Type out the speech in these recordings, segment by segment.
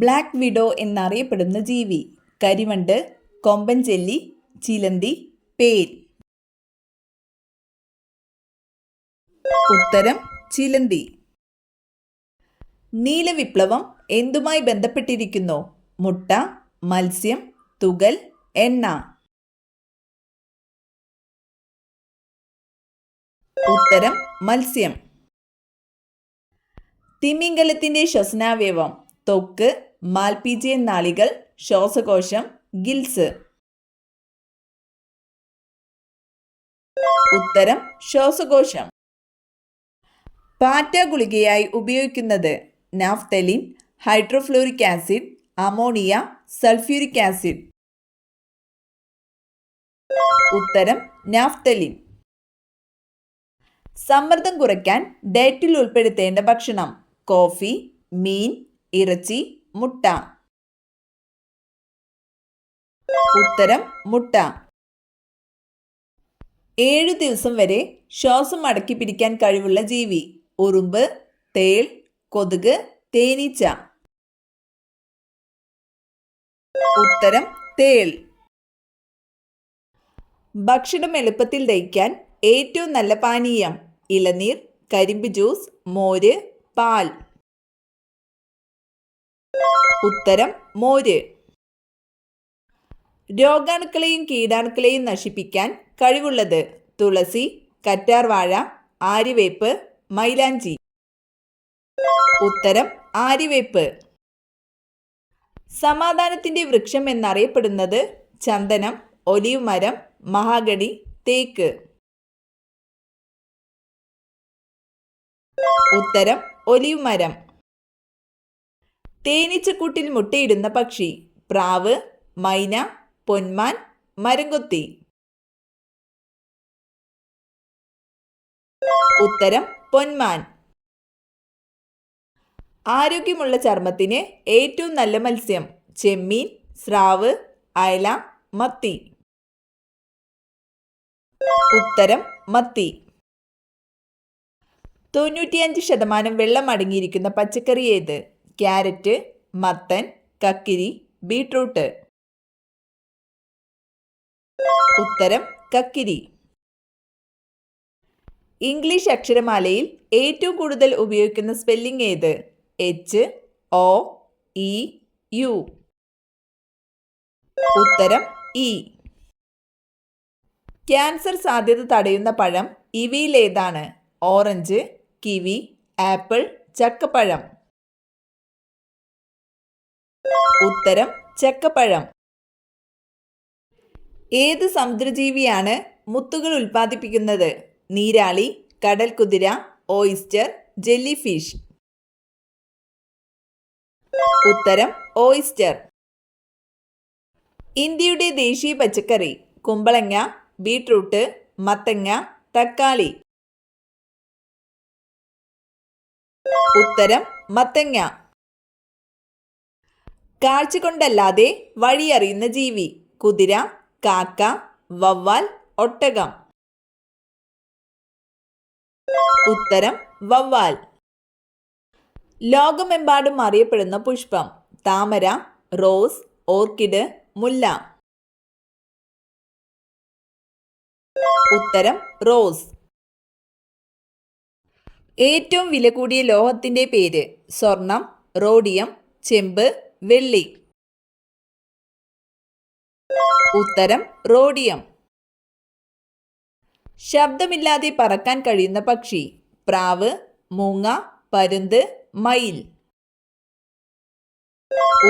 Black widow എന്നറിയപ്പെടുന്ന ജീവി. കരിവണ്ട്, കൊമ്പൻ ചെല്ലി, ചിലന്തി, പേൽ. ഉത്തരം ചിലന്തി. നീലവിപ്ലവം എന്തുമായി ബന്ധപ്പെട്ടിരിക്കുന്നു? മുട്ട, മത്സ്യം, തുകൽ, എണ്ണ. ഉത്തരം മത്സ്യം. തിമിംഗലത്തിന്റെ ശ്വസനാവയവം ത്വക്ക്, മാൽപീജിയൻ നാളികൾ, ശ്വാസകോശം, ഗിൽസ്. ഉത്തരം ശ്വാസകോശം. പാറ്റ ഗുളികയായി ഉപയോഗിക്കുന്നത് naphthalene, hydrofluoric acid, ammonia, sulphuric acid. ഉത്തരം നാഫ്തലിൻ. സമ്മർദ്ദം കുറയ്ക്കാൻ ഡയറ്റിൽ ഉൾപ്പെടുത്തേണ്ട ഭക്ഷണം കോഫി, മീൻ, ഇറച്ചി, മുട്ട. ഉത്തരം മുട്ട. 7 ദിവസം വരെ ശ്വാസം അടക്കി പിടിക്കാൻ കഴിവുള്ള ജീവി ഉറുമ്പ്, തേൾ, കൊതുക്, തേനീച്ച. ഉത്തരം തേൾ. ഭക്ഷണം എളുപ്പത്തിൽ ദഹിക്കാൻ ഏറ്റവും നല്ല പാനീയം ഇളനീർ, കരിമ്പ് ജ്യൂസ്, മോര്, പാൽ. ഉത്തരം മോര്. രോഗാണുക്കളെയും കീടാണുക്കളെയും നശിപ്പിക്കാൻ കഴിവുള്ളത് തുളസി, കറ്റാർവാഴ, ആര്യവേപ്പ്, മൈലാഞ്ചി. ഉത്തരം ആര്യവേപ്പ്. സമാധാനത്തിന്റെ വൃക്ഷം എന്നറിയപ്പെടുന്നത് ചന്ദനം, ഒലീവ് മരം, മഹാഗണി, തേക്ക്. ഉത്തരം ഒലീവ് മരം. തേനീച്ചക്കൂട്ടിൽ മുട്ടയിടുന്ന പക്ഷി പ്രാവ്, മൈന, പൊന്മാൻ, മരംകൊത്തി. ഉത്തരം പൊന്മാൻ. ആരോഗ്യമുള്ള ചർമ്മത്തിന് ഏറ്റവും നല്ല മത്സ്യം ചെമ്മീൻ, സ്രാവ്, അയല, മത്തി. ഉത്തരം മത്തി. 95% വെള്ളം അടങ്ങിയിരിക്കുന്ന പച്ചക്കറി ഏത്? ക്യാരറ്റ്, മത്തൻ, കക്കിരി, ബീട്രൂട്ട്. ഉത്തരം കക്കിരി. ഇംഗ്ലീഷ് അക്ഷരമാലയിൽ ഏറ്റവും കൂടുതൽ ഉപയോഗിക്കുന്ന സ്പെല്ലിംഗ് ഏത്? H, O, E, U. ഉത്തരം ഇ. ക്യാൻസർ സാധ്യത തടയുന്ന പഴം ഇവയിലേതാണ്? ഓറഞ്ച്, കിവി, ആപ്പിൾ, ചക്കപ്പഴം. ഉത്തരം ചക്കപ്പഴം. ഏത് സമുദ്രജീവിയാണ് മുത്തുകൾ ഉൽപ്പാദിപ്പിക്കുന്നത്? നീരാളി, കടൽക്കുതിര, ഓയിസ്റ്റർ, ജെല്ലി ഫിഷ്. ഉത്തരം ഓയിസ്റ്റർ. ഇന്ത്യയുടെ ദേശീയ പച്ചക്കറി കുമ്പളങ്ങ, ബീട്രൂട്ട്, മത്തങ്ങ, തക്കാളി. ഉത്തരം മത്തങ്ങ. കാഴ്ച കൊണ്ടല്ലാതെ വഴിയറിയുന്ന ജീവി കുതിര, കാക്ക, വവ്വാൽ, ഒട്ടകം. ഉത്തരം വവ്വാൽ. ലോകമെമ്പാടും അറിയപ്പെടുന്ന പുഷ്പം താമര, റോസ്, ഓർക്കിഡ്, മുല്ല. ഉത്തരം റോസ്. ഏറ്റവും വില കൂടിയ ലോഹത്തിന്റെ പേര് സ്വർണം, റോഡിയം, ചെമ്പ്, വെള്ളി. ഉത്തരം റോഡിയം. ശബ്ദമില്ലാതെ പറക്കാൻ കഴിയുന്ന പക്ഷി പ്രാവ്, മൂങ്ങ, പരുന്ത്, മയിൽ.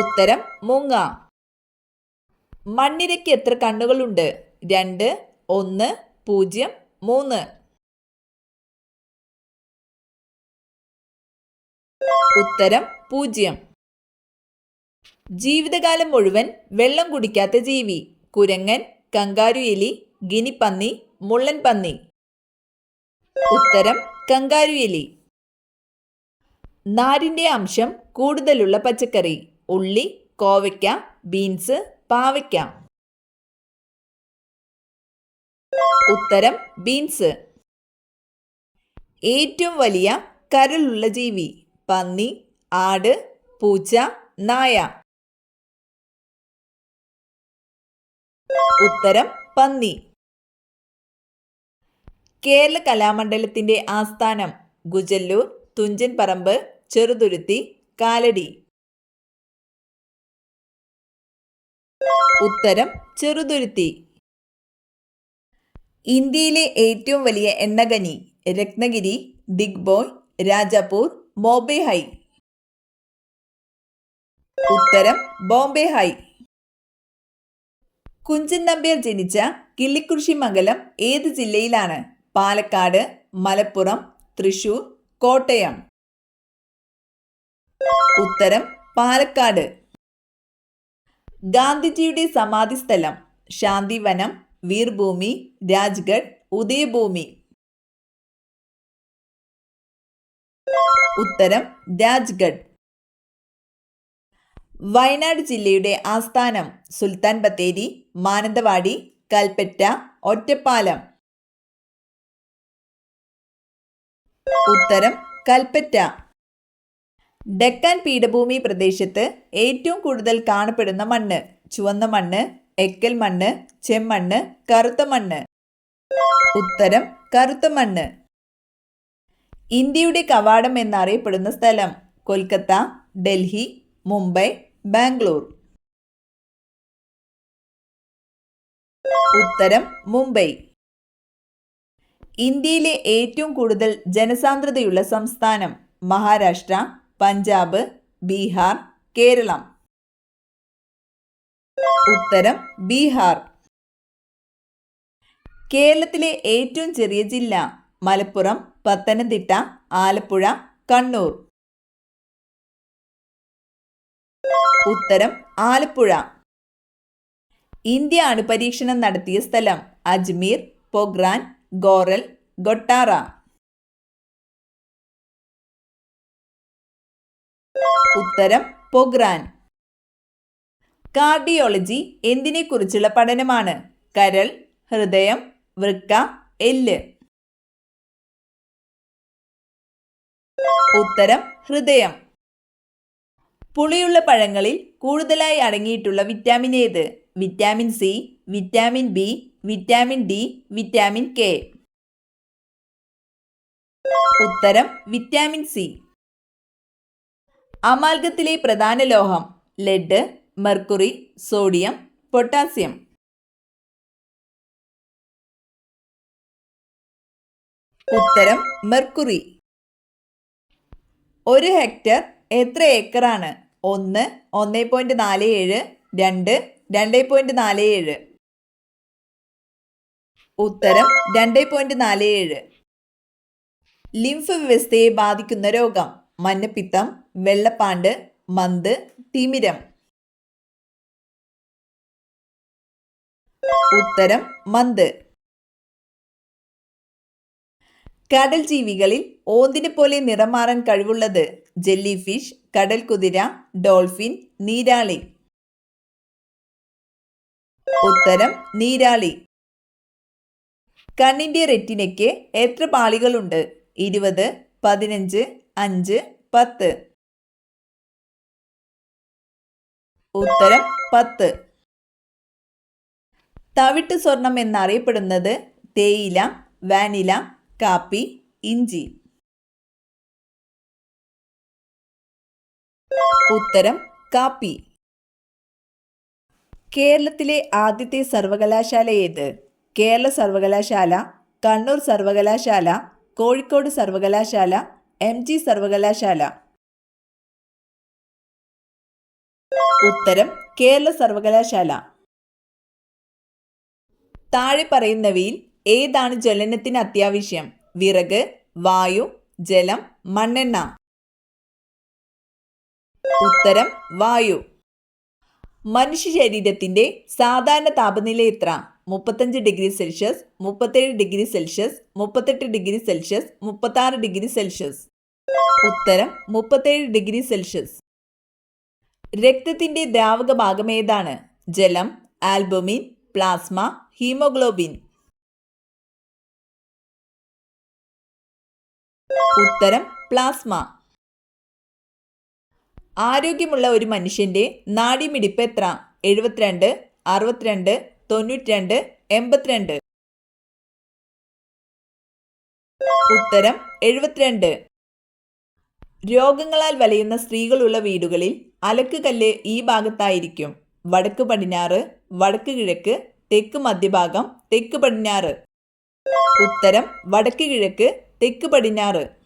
ഉത്തരം മൂങ്ങ. മണ്ണിരയ്ക്ക് എത്ര കണ്ണുകളുണ്ട്? 2, 1, 0, 3. ഉത്തരം 0. ജീവിതകാലം മുഴുവൻ വെള്ളം കുടിക്കാത്ത ജീവി കുരങ്ങൻ, കങ്കാരു എലി, ഗിനിപ്പന്നി, മുള്ളൻ പന്നി. ഉത്തരം കങ്കാരു എലി. നാരിന്റെ അംശം കൂടുതലുള്ള പച്ചക്കറി ഉള്ളി, കോവയ്ക്ക, ബീൻസ്, പാവയ്ക്ക. ഉത്തരം ബീൻസ്. ഏറ്റവും വലിയ കരളുള്ള ജീവി പന്നി, ആട്, പൂച്ച, നായ. ഉത്തരം പന്നി. കേരള കലാമണ്ഡലത്തിന്റെ ആസ്ഥാനം ഗുജല്ലൂർ, തുഞ്ചൻ പറമ്പ്, ചെറുതുരുത്തി, കാലടി. ഉത്തരം ചെറുതുരുത്തി. ഇന്ത്യയിലെ ഏറ്റവും വലിയ എണ്ണഖനി രത്നഗിരി, ദിഗ്ബോയ്, രാജാപൂർ, ബോംബെ ഹൈ. ഉത്തരം ബോംബെ ഹൈ. കുഞ്ചൻ നമ്പ്യാർ ജനിച്ച കിള്ളിക്കുറിശി മംഗലം ഏത് ജില്ലയിലാണ്? പാലക്കാട്, മലപ്പുറം, തൃശൂർ, കോട്ടയം. ഉത്തരം പാലക്കാട്. ഗാന്ധിജിയുടെ സമാധി സ്ഥലം ശാന്തിവനം, വീർഭൂമി, രാജ്ഗഡ്, ഉദയഭൂമി. ഉത്തരം രാജ്ഗഡ്. വയനാട് ജില്ലയുടെ ആസ്ഥാനം സുൽത്താൻ ബത്തേരി, മാനന്തവാടി, കൽപ്പറ്റ, ഒറ്റപ്പാലം. ഉത്തരം കൽപ്പറ്റ. ഡെക്കാൻ പീഠഭൂമി പ്രദേശത്ത് ഏറ്റവും കൂടുതൽ കാണപ്പെടുന്ന മണ്ണ് ചുവന്ന മണ്ണ്, എക്കൽ മണ്ണ്, ചെമ്മണ്ണ്, കറുത്ത മണ്ണ്. ഉത്തരം കറുത്ത മണ്ണ്. ഇന്ത്യയുടെ കവാടം എന്നറിയപ്പെടുന്ന സ്ഥലം കൊൽക്കത്ത, ഡൽഹി, മുംബൈ, ബാംഗ്ലൂർ. ഉത്തരം മുംബൈ. ഇന്ത്യയിലെ ഏറ്റവും കൂടുതൽ ജനസാന്ദ്രതയുള്ള സംസ്ഥാനം മഹാരാഷ്ട്ര, പഞ്ചാബ്, ബീഹാർ, കേരളം. ഉത്തരം ബീഹാർ. കേരളത്തിലെ ഏറ്റവും ചെറിയ ജില്ല മലപ്പുറം, പത്തനംതിട്ട, ആലപ്പുഴ, കണ്ണൂർ. ഉത്തരം ആലപ്പുഴ. ഇന്ത്യ അണുപരീക്ഷണം നടത്തിയ സ്ഥലം അജ്മീർ, പൊഗ്രാൻ, ഗോറൽ, ഗൊട്ടാറ. ഉത്തരം പൊഗ്രാൻ. കാർഡിയോളജി എന്തിനെക്കുറിച്ചുള്ള പഠനമാണ്? കരൾ, ഹൃദയം, വൃക്ക, എല്ല്. ഉത്തരം ഹൃദയം. പുളിയുള്ള പഴങ്ങളിൽ കൂടുതലായി അടങ്ങിയിട്ടുള്ള വിറ്റാമിൻ ഏത്? Vitamin C, vitamin B, vitamin D, vitamin K. ഉത്തരം വിറ്റാമിൻ സി. അമാൽഗത്തിലെ പ്രധാന ലോഹം ലെഡ്, മെർക്കുറി, സോഡിയം, പൊട്ടാസ്യം. ഉത്തരം മെർക്കുറി. ഒരു ഹെക്ടർ എത്ര ഏക്കറാണ്? 1, 1.47, 2, 2.47. ഉത്തരം 2.47. ലിംഫ് വ്യവസ്ഥയെ ബാധിക്കുന്ന രോഗം മഞ്ഞപ്പിത്തം, വെള്ളപ്പാണ്ട്, മന്ത്, തിമിരം. ഉത്തരം മന്ത്. കടൽ ജീവികളിൽ ഓന്തിനെ പോലെ നിറം മാറാൻ കഴിവുള്ളത് ജെല്ലി ഫിഷ്, കടൽ കുതിര, ഡോൾഫിൻ, നീരാളി. ഉത്തരം നീരാളി. കണ്ണിന്റെ റെറ്റിനയ്ക്ക് എത്ര പാളികളുണ്ട്? 20, 15, 5, 10. ഉത്തരം 10. തവിട്ട് സ്വർണം എന്നറിയപ്പെടുന്നത് തേയില, വാനില, കാപ്പി, ഇഞ്ചി. ഉത്തരം കാപ്പി. കേരളത്തിലെ ആദ്യത്തെ സർവകലാശാല ഏത്? കേരള സർവകലാശാല, കണ്ണൂർ സർവകലാശാല, കോഴിക്കോട് സർവകലാശാല, MG സർവകലാശാല. ഉത്തരം കേരള സർവകലാശാല. താഴെ പറയുന്നവയിൽ ഏതാണ് ജ്വലനത്തിന് അത്യാവശ്യം? വിറക്, വായു, ജലം, മണ്ണെണ്ണ. ഉത്തരം വായു. മനുഷ്യ ശരീരത്തിന്റെ സാധാരണ താപനില എത്ര? 35 degree Celsius, 37 degree Celsius, 38 degree Celsius, 36 degree Celsius. ഉത്തരം 37 ഡിഗ്രി സെൽഷ്യസ്. രക്തത്തിന്റെ ദ്രാവക ഭാഗം ഏതാണ്? ജലം, ആൽബുമിൻ, പ്ലാസ്മ, ഹീമോഗ്ലോബിൻ. ഉത്തരം പ്ലാസ്മ. ആരോഗ്യമുള്ള ഒരു മനുഷ്യന്റെ നാഡിമിടിപ്പ് എത്ര? 72, 62, 92, 82. ഉത്തരം 72. രോഗങ്ങളാൽ വലയുന്ന സ്ത്രീകളുള്ള വീടുകളിൽ അലക്ക് കല്ല് ഈ ഭാഗത്തായിരിക്കും. വടക്ക് പടിഞ്ഞാറ്, വടക്ക് കിഴക്ക്, തെക്ക് മധ്യഭാഗം, തെക്ക് പടിഞ്ഞാറ്. ഉത്തരം വടക്ക് കിഴക്ക്, തെക്ക് പടിഞ്ഞാറ്.